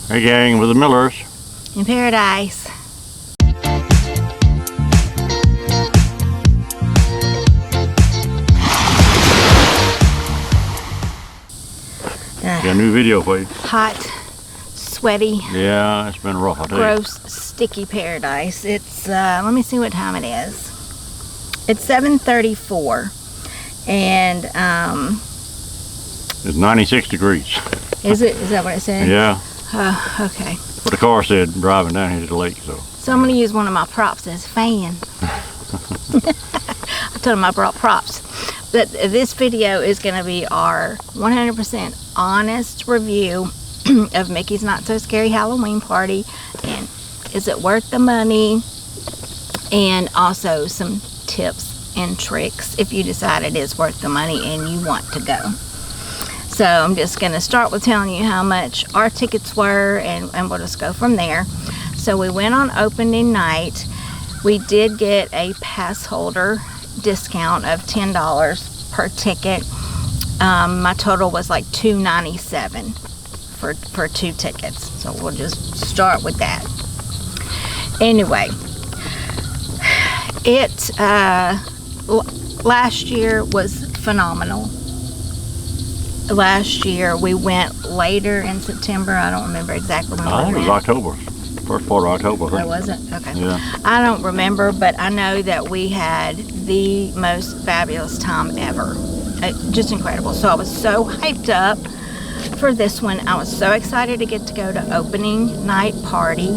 Hey gang, with the Millers. In paradise. Got a new video for you. Hot, sweaty. Yeah, it's been rough, I tell you. Gross, sticky paradise. It's, let me see what time it is. It's 7:34. And, it's 96 degrees. Is it? Is that what it said? Yeah. Okay. What the car said driving down here to the lake, so. So I'm going to use one of my props as fan. I told him I brought props. But this video is going to be our 100% honest review of Mickey's Not So Scary Halloween Party, and is it worth the money, and also some tips and tricks if you decide it is worth the money and you want to go. So I'm just going to start with telling you how much our tickets were, and we'll just go from there. So we went on opening night. We did get a pass holder discount of $10 per ticket. My total was like $297 for 2 tickets. So we'll just start with that. Anyway, it last year was phenomenal. Last year we went later in September. I don't remember exactly when we went. I think it was October. First part of October, I think. Oh, was it? Okay. Yeah. I don't remember, but I know that we had the most fabulous time ever. Just incredible. So I was so hyped up for this one. I was so excited to get to go to opening night party.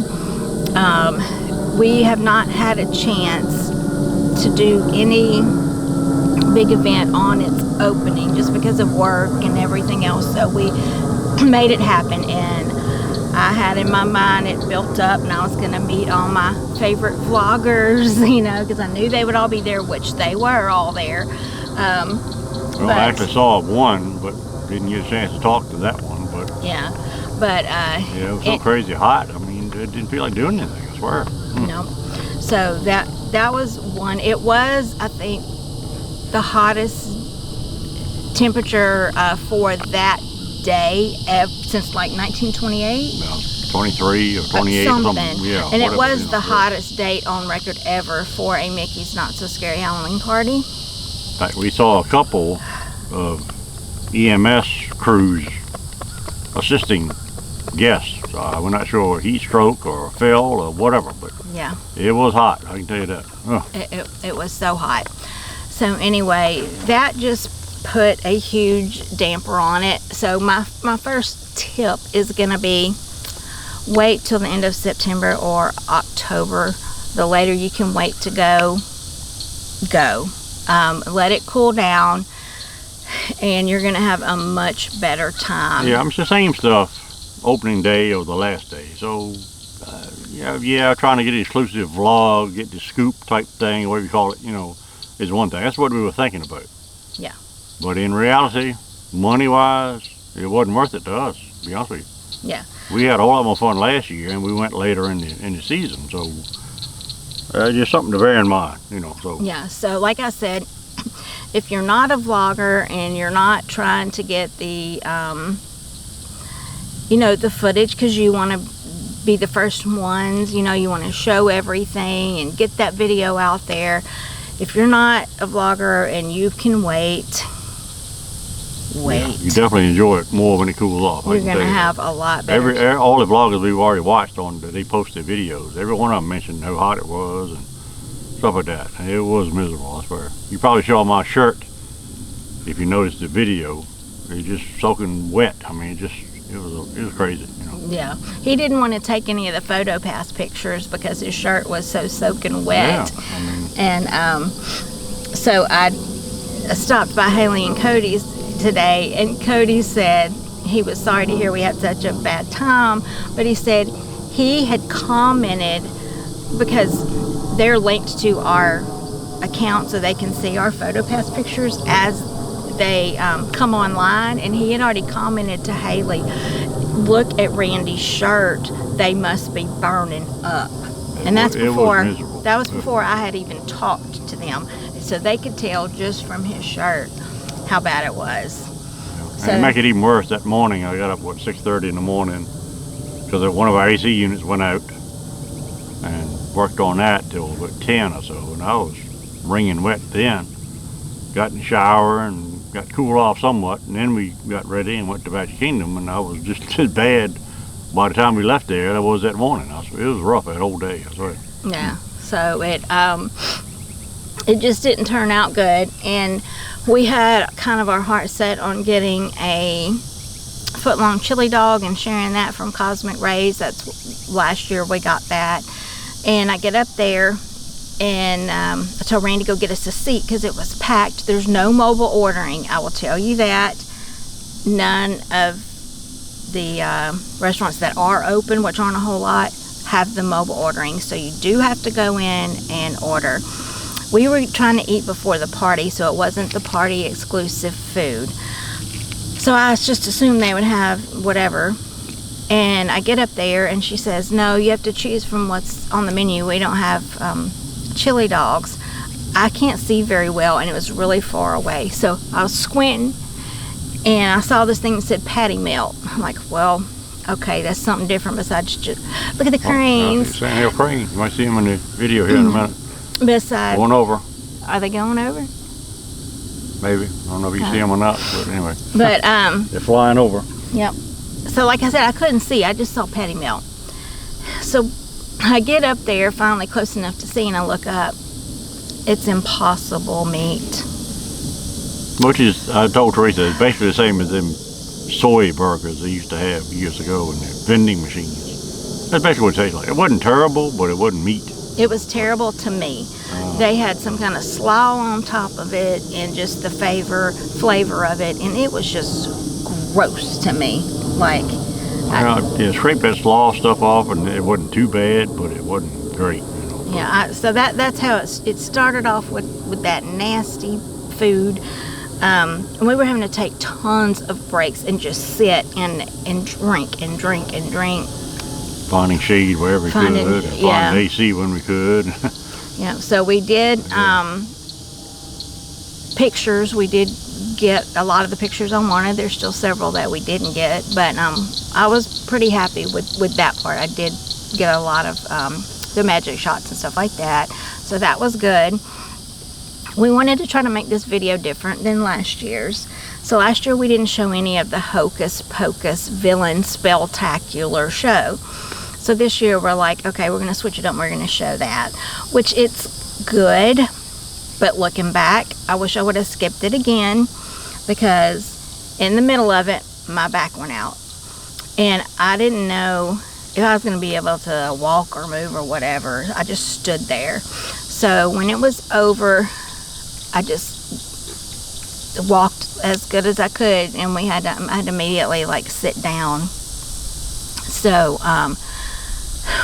We have not had a chance to do any big event on its opening just because of work and everything else. So we made it happen, and I had in my mind it built up, and I was going to meet all my favorite vloggers, you know, because I knew they would all be there, which they were all there. Well, I actually saw one, but didn't get a chance to talk to that one. But yeah, but yeah, it was so crazy hot. I mean, it didn't feel like doing anything, I swear. No. So that was one. It was, I think, the hottest temperature for that day since like 1928. No, 23 or 28 something. Yeah, and it was the hottest date on record ever for a Mickey's Not So Scary Halloween Party. In fact, we saw a couple of EMS crews assisting guests. We're not sure heat stroke or fell or whatever, but yeah, it was hot, I can tell you that. It was so hot. So anyway, that just put a huge damper on it. So my first tip is gonna be wait till the end of September or October. The later you can wait to go. Let it cool down, and you're gonna have a much better time. Yeah, it's the same stuff opening day or the last day. So yeah, trying to get an exclusive vlog, get the scoop type thing, whatever you call it, you know, is one thing. That's what we were thinking about. Yeah. But in reality, money-wise, it wasn't worth it to us, to be honest with you. Yeah. We had a whole lot more fun last year, and we went later in the season. So just something to bear in mind, you know. So yeah. So like I said, if you're not a vlogger and you're not trying to get the, you know, the footage because you want to be the first ones, you know, you want to show everything and get that video out there. If you're not a vlogger and you can wait. Yeah, you definitely enjoy it more when it cools off. You're going to have a lot better. All the vloggers we've already watched they post their videos. Every one of them mentioned how hot it was and stuff like that. And it was miserable, I swear. You probably saw my shirt, if you noticed the video. It's just soaking wet. I mean, it was crazy, you know. Yeah, he didn't want to take any of the photo pass pictures because his shirt was so soaking wet. Yeah, I mean, and so I stopped by Haley and Cody's today, and Cody said he was sorry to hear we had such a bad time, but he said he had commented because they're linked to our account so they can see our photo pass pictures as they come online, and he had already commented to Haley, look at Randy's shirt, they must be burning up. And that's before I had even talked to them, so they could tell just from his shirt how bad it was. And to make it even worse, that morning I got up 6:30 in the morning because one of our AC units went out, and worked on that till about 10 or so, and I was wringing wet then. Got in the shower and got cooled off somewhat, and then we got ready and went to Magic Kingdom, and I was just as bad by the time we left there as I was that morning. It was rough that whole day, I swear. Yeah, so it just didn't turn out good, and we had kind of our heart set on getting a foot-long chili dog and sharing that from Cosmic Rays. That's last year we got that, and I get up there and I told Randy to go get us a seat because it was packed. There's no mobile ordering, I will tell you that. None of the restaurants that are open, which aren't a whole lot, have the mobile ordering, so you do have to go in and order. We were trying to eat before the party, so it wasn't the party exclusive food, so I just assumed they would have whatever. And I get up there and she says, no, you have to choose from what's on the menu. We don't have chili dogs. I can't see very well, and it was really far away, so I was squinting and I saw this thing that said patty melt. I'm like, well, okay, that's something different besides just look at the cranes. Sandhill crane. You might see them in the video here in a minute. Beside. Going over. Are they going over? Maybe. I don't know if you see them or not, but anyway. But they're flying over. Yep. So like I said, I couldn't see. I just saw patty melt. So I get up there, finally close enough to see, and I look up. It's Impossible meat. Which is, I told Teresa, it's basically the same as them soy burgers they used to have years ago in the vending machines. That's basically what it tastes like. It wasn't terrible, but it wasn't meat. It was terrible to me. They had some kind of slaw on top of it and just the flavor of it, and it was just gross to me. Like, scrape that slaw stuff off, and it wasn't too bad, but it wasn't great. You know. Yeah, so that's how it started off with that nasty food. And we were having to take tons of breaks and just sit and drink and drink and drink. Finding shade wherever we could, and finding AC when we could. Yeah, so we did pictures. We did get a lot of the pictures I wanted. There's still several that we didn't get, but I was pretty happy with that part. I did get a lot of the magic shots and stuff like that, so that was good. We wanted to try to make this video different than last year's. So last year we didn't show any of the Hocus Pocus villain spectacular show. So this year we're like, okay, we're going to switch it up and we're going to show that. Which it's good, but looking back, I wish I would have skipped it again, because in the middle of it, my back went out. And I didn't know if I was going to be able to walk or move or whatever. I just stood there. So when it was over, I just walked as good as I could, and I had to immediately like sit down. So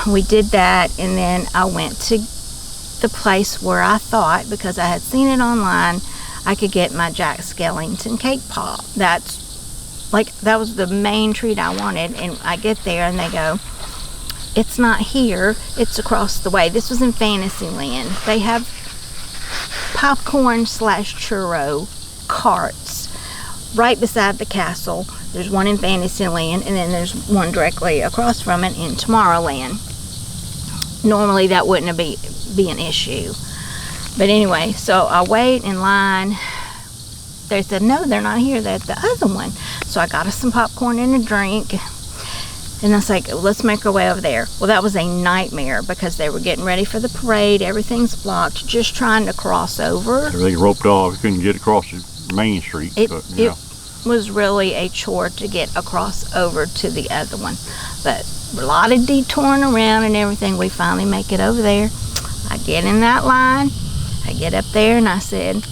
we did that, and then I went to the place where I thought, because I had seen it online, I could get my Jack Skellington cake pop. That was the main treat I wanted. And I get there and they go, it's not here, it's across the way. This was in Fantasyland. They have popcorn / churro carts right beside the castle. There's one in Fantasyland, and then there's one directly across from it in Tomorrowland. Normally that wouldn't be an issue, but anyway, so I wait in line. They said no, they're not here, they're at the other one. So I got us some popcorn and a drink, and I was like, let's make our way over there. Well, that was a nightmare because they were getting ready for the parade. Everything's blocked, just trying to cross over. Everything roped off. You couldn't get across the main street. It was really a chore to get across over to the other one, but a lot of detouring around and everything. We finally make it over there. I get in that line, I get up there, and I said,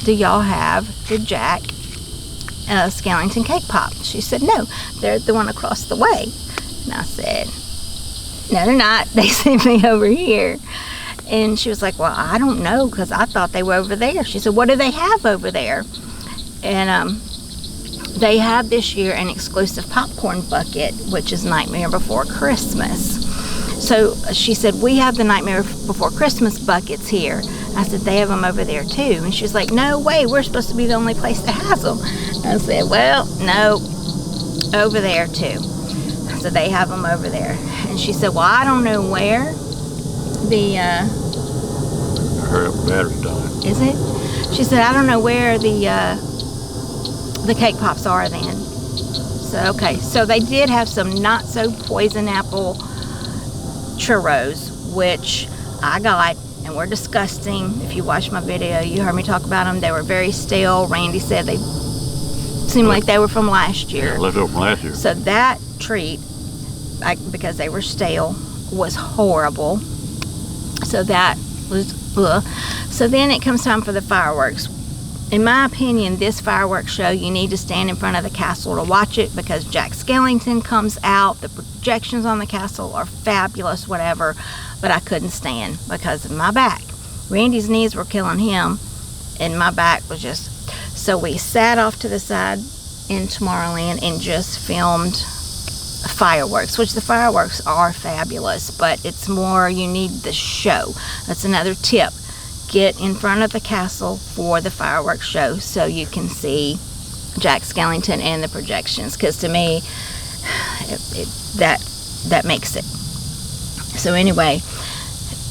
do y'all have the Jack Skellington cake pop? She said, no, they're the one across the way. And I said, no, they're not. They sent me over here. And she was like, well, I don't know, because I thought they were over there. She said, what do they have over there? And they have this year an exclusive popcorn bucket, which is Nightmare Before Christmas. So she said, we have the Nightmare Before Christmas buckets here. I said, they have them over there too. And she was like, no way, we're supposed to be the only place that has them. I said, well, no, over there too. So they have them over there. And she said, well, I don't know where the, Her battery's dying. is it? She said, I don't know where the cake pops are then. So, okay. So they did have some not so poison apple churros, which I got, and were disgusting. If you watched my video, you heard me talk about them. They were very stale. Randy said they seemed like they were from last year. Yeah, left over from last year. So that treat, because they were stale, was horrible. So that was, ugh. So then it comes time for the fireworks. In my opinion, this fireworks show, you need to stand in front of the castle to watch it, because Jack Skellington comes out. The projections on the castle are fabulous, whatever, but I couldn't stand because of my back. Randy's knees were killing him, and my back was just... So we sat off to the side in Tomorrowland and just filmed fireworks, which the fireworks are fabulous, but it's more, you need the show. That's another tip. Get in front of the castle for the fireworks show so you can see Jack Skellington and the projections, because to me that makes it. So anyway,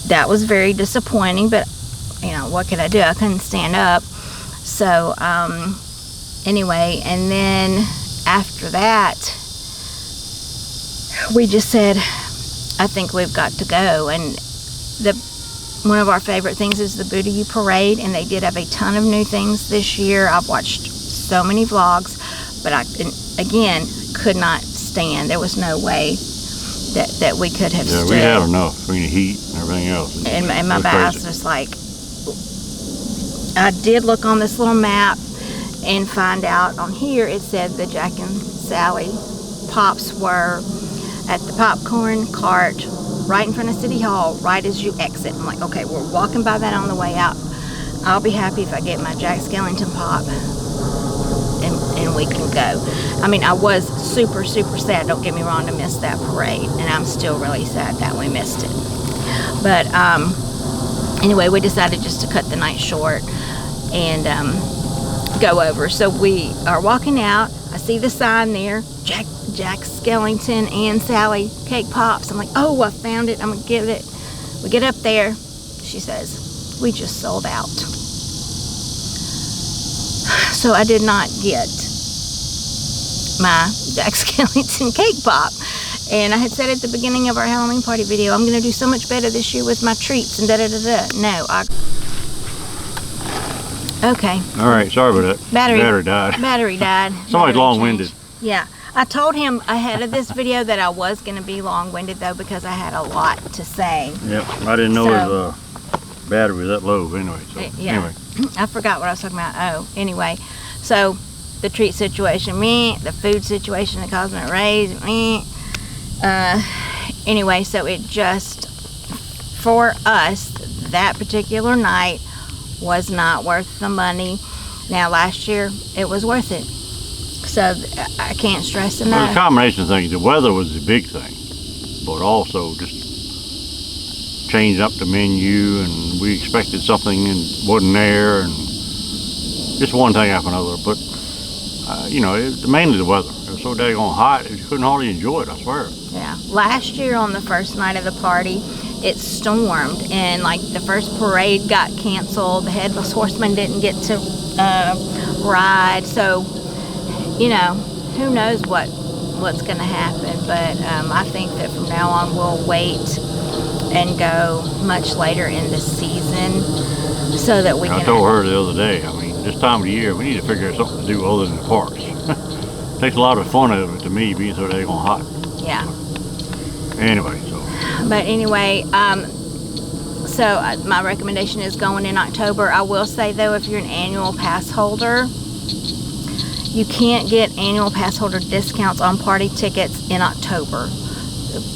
that was very disappointing, but you know, what could I do? I couldn't stand up. So anyway, and then after that we just said, I think we've got to go. And one of our favorite things is the Booty Parade, and they did have a ton of new things this year. I've watched so many vlogs, but I, again, could not stand. There was no way that we could have stood. Yeah, we had enough between the heat and everything else. And my back was just like, I did look on this little map and find out on here, it said the Jack and Sally Pops were at the popcorn cart right in front of City Hall, right as you exit. I'm like, okay, we're walking by that on the way out. I'll be happy if I get my Jack Skellington pop and we can go. I mean, I was super, super sad, don't get me wrong, to miss that parade, and I'm still really sad that we missed it. But anyway, we decided just to cut the night short and go over. So we are walking out. I see the sign there, Jack Skellington and Sally Cake Pops. I'm like, oh, I found it. I'm gonna get it. We get up there. She says, we just sold out. So I did not get my Jack Skellington Cake Pop. And I had said at the beginning of our Halloween party video, I'm gonna do so much better this year with my treats and da-da-da-da. No, okay. All right, sorry about that. Battery died. Battery died. Somebody's long-winded. Yeah. I told him ahead of this video that I was going to be long-winded, though, because I had a lot to say. Yep, I didn't know his battery was that low anyway. So, yeah. Anyway. I forgot what I was talking about. Oh, anyway. So, the treat situation, the food situation that caused me to raise, anyway, so it just, for us, that particular night was not worth the money. Now, last year, it was worth it. So I can't stress enough. Well, the combination of things, the weather was the big thing, but also just changed up the menu, and we expected something and wasn't there, and just one thing after another. But you know, mainly the weather. It was so daggone hot, you couldn't hardly enjoy it, I swear. Yeah, last year on the first night of the party, it stormed, and like the first parade got canceled. The Headless Horseman didn't get to ride, so. You know, who knows what's going to happen, but I think that from now on we'll wait and go much later in the season so that we can... I told her the other day, I mean, this time of the year, we need to figure out something to do other than the parks. Takes a lot of fun out of it to me, being so daggone hot. Yeah. Anyway, so... But anyway, so my recommendation is going in October. I will say, though, if you're an annual pass holder, you can't get annual pass holder discounts on party tickets in October.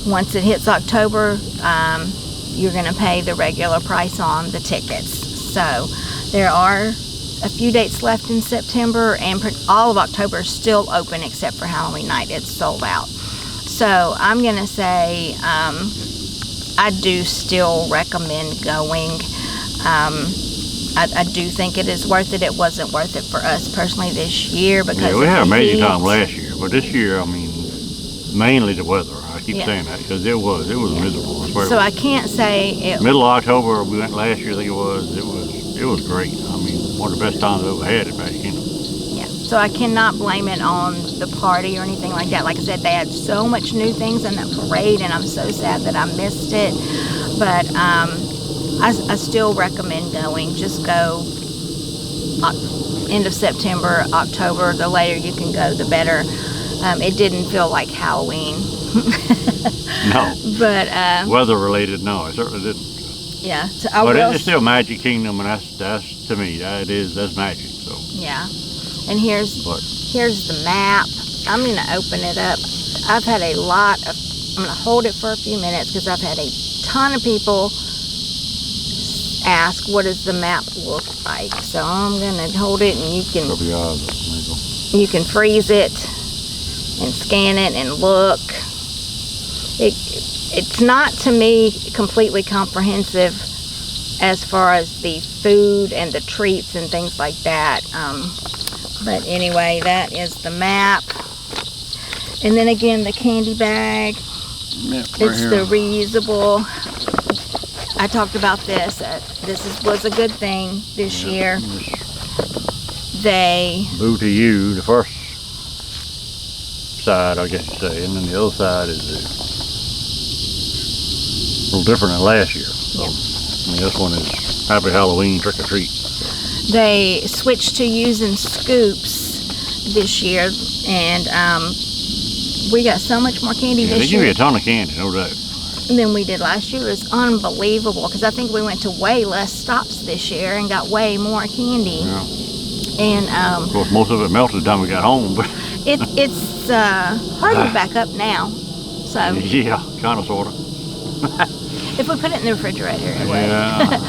Once it hits October, you're going to pay the regular price on the tickets. So there are a few dates left in September, and all of October is still open except for Halloween night. It's sold out. So I'm going to say I do still recommend going. I do think it is worth it. It wasn't worth it for us personally this year because we had an amazing time last year, but this year, I mean, mainly the weather. I keep saying that because it was miserable. I swear. So I can't say it. Middle of October we went last year. I think it was great. I mean, one of the best times I've ever had it back. Yeah. So I cannot blame it on the party or anything like that. Like I said, they had so much new things in that parade, and I'm so sad that I missed it. But I still recommend going. Just go end of September, October. The later you can go, the better. It didn't feel like Halloween. No. But weather related, no, it certainly didn't. Yeah. So but it's still Magic Kingdom, and that's to me that's magic. So. Yeah. And here's the map. I'm gonna open it up. I've had a lot of. I'm gonna hold it for a few minutes because I've had a ton of people ask, what does the map look like? So I'm gonna hold it, and you can freeze it and scan it and look. It's not, to me, completely comprehensive as far as the food and the treats and things like that. But anyway, that is the map. And then again, the candy bag. It's the reusable. I talked about this. Was a good thing this year. They boo to you, the first side, I guess you say, and then the other side is a little different than last year. So, I mean, this one is Happy Halloween, trick or treat. They switched to using scoops this year, and we got so much more candy this year. They give you a ton of candy, no doubt. Than we did last year. It was unbelievable because I think we went to way less stops this year and got way more candy. Yeah. And of course, most of it melted the time we got home, but it's hardly back up now. So yeah, kind of, sort of. If we put it in the refrigerator, it would. Yeah.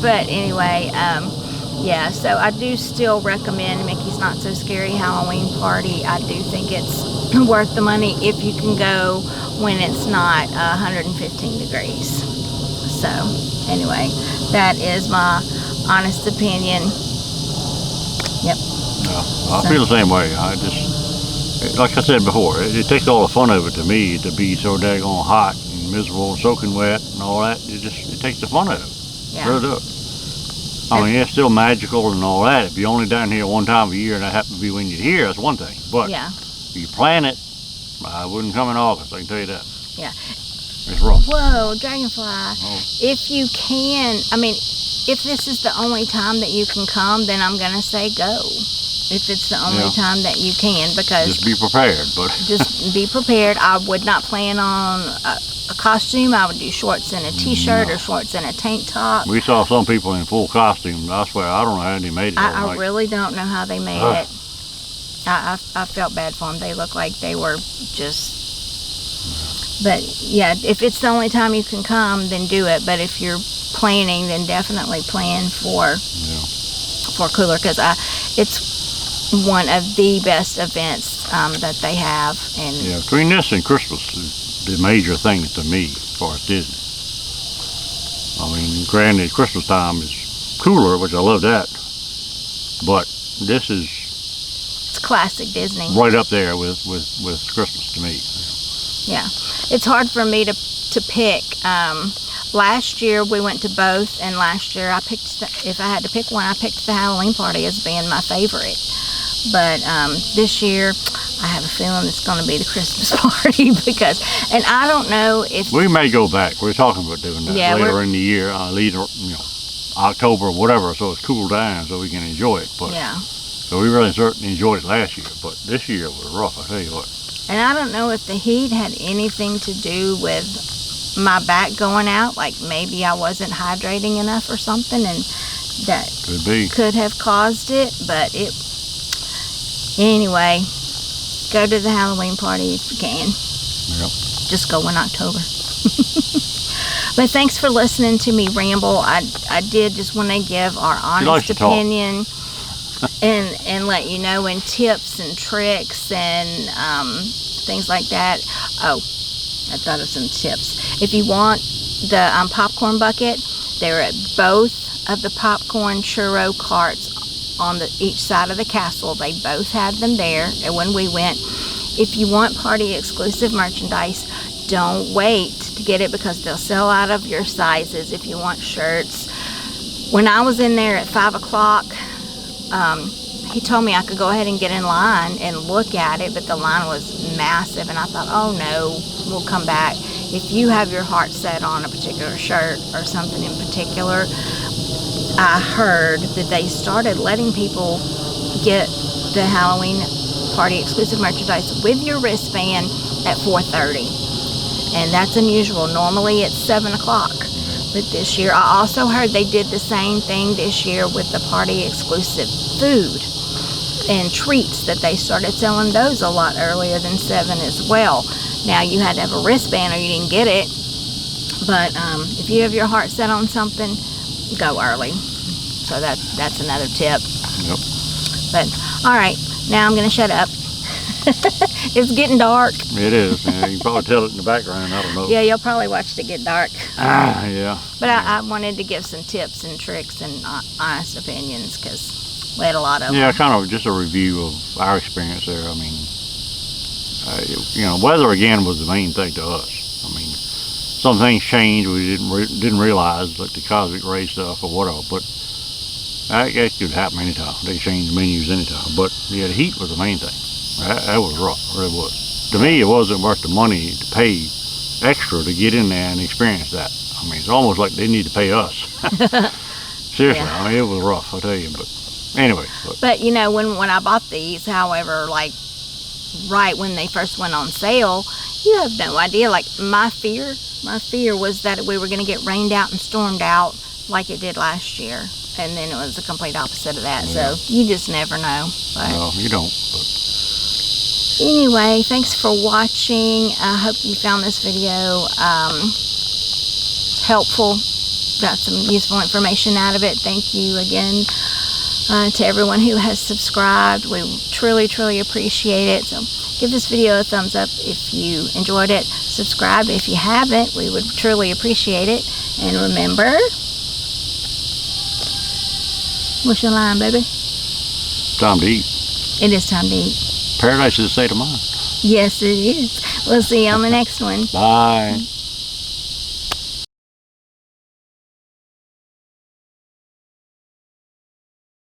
But anyway, yeah. So I do still recommend Mickey's Not So Scary Halloween Party. I do think it's worth the money if you can go when it's not 115 degrees. So anyway, that is my honest opinion. Yep. I feel the same way. I just, like I said before, it takes all the fun of it to me to be so daggone hot and miserable and soaking wet and all that. It takes the fun out of it. Yeah. Really does. I mean, it's still magical and all that. If you're only down here one time a year and that happens to be when you're here, that's one thing. But if you plan it, I wouldn't come in August, I can tell you that. Yeah. It's rough. Whoa, dragonfly. Oh. If you can, I mean, if this is the only time that you can come, then I'm going to say go. If it's the only time that you can, because... Just be prepared, but... Just be prepared. I would not plan on a costume. I would do shorts and a t-shirt or shorts and a tank top. We saw some people in full costume. I swear, I don't know how they made it. I really don't know how they made it. I felt bad for them. They looked like they were just... But yeah, if it's the only time you can come, then do it. But if you're planning, then definitely plan for cooler, because it's one of the best events that they have. And yeah, between this and Christmas is the major thing to me as far as Disney. I mean, granted, Christmas time is cooler, which I love that, but this is classic Disney. Right up there with Christmas to me. Yeah, it's hard for me to pick. Last year we went to both, and last year I picked, if I had to pick one, I picked the Halloween party as being my favorite. But this year I have a feeling it's going to be the Christmas party, because, and I don't know if we may go back. We're talking about doing that later in the year, later, October or whatever, so it's cool down so we can enjoy it. But so we really certainly enjoyed it last year, but this year was rough, I tell you what. And I don't know if the heat had anything to do with my back going out, like maybe I wasn't hydrating enough or something, and that could have caused it. But anyway, go to the Halloween party if you can. Yep. Just go in October. But thanks for listening to me ramble. I did just want to give our honest opinion and let you know, and tips and tricks and things like that. Oh, I thought of some tips. If you want the popcorn bucket, they're at both of the popcorn churro carts on each side of the castle. They both had them there, and when we went, if you want party exclusive merchandise, don't wait to get it because they'll sell out of your sizes if you want shirts. When I was in there at 5 o'clock, he told me I could go ahead and get in line and look at it, but the line was massive, and I thought, oh no, we'll come back. If you have your heart set on a particular shirt or something in particular, I heard that they started letting people get the Halloween party exclusive merchandise with your wristband at 4:30, and that's unusual. Normally it's 7 o'clock. But this year, I also heard they did the same thing this year with the party exclusive food and treats, that they started selling those a lot earlier than 7 as well. Now, you had to have a wristband or you didn't get it, but if you have your heart set on something, go early. So that's another tip. Yep. But all right, now I'm gonna shut up. It's getting dark. It is. Yeah, you can probably tell it in the background. I don't know. Yeah, you'll probably watch it get dark. Yeah. But I wanted to give some tips and tricks and honest opinions because we had a lot of them. Yeah, kind of just a review of our experience there. I mean, weather again was the main thing to us. I mean, some things changed we didn't realize, like the cosmic ray stuff or whatever. But that could happen anytime. They change menus anytime. But yeah, the heat was the main thing. That was rough. It really was. To me, it wasn't worth the money to pay extra to get in there and experience that. I mean, it's almost like they need to pay us. Seriously, yeah. I mean, it was rough, I tell you. But anyway. But when I bought these, however, like right when they first went on sale, you have no idea. Like my fear was that we were going to get rained out and stormed out like it did last year, and then it was the complete opposite of that. Yeah. So you just never know. But no, you don't. But anyway, thanks for watching. I hope you found this video helpful. Got some useful information out of it. Thank you again to everyone who has subscribed. We truly, truly appreciate it. So give this video a thumbs up if you enjoyed it. Subscribe if you haven't. We would truly appreciate it. And remember, what's your line, baby? Time to eat. It is time to eat. Paradise is a state of mind. Yes, it is. We'll see you on the next one. Bye.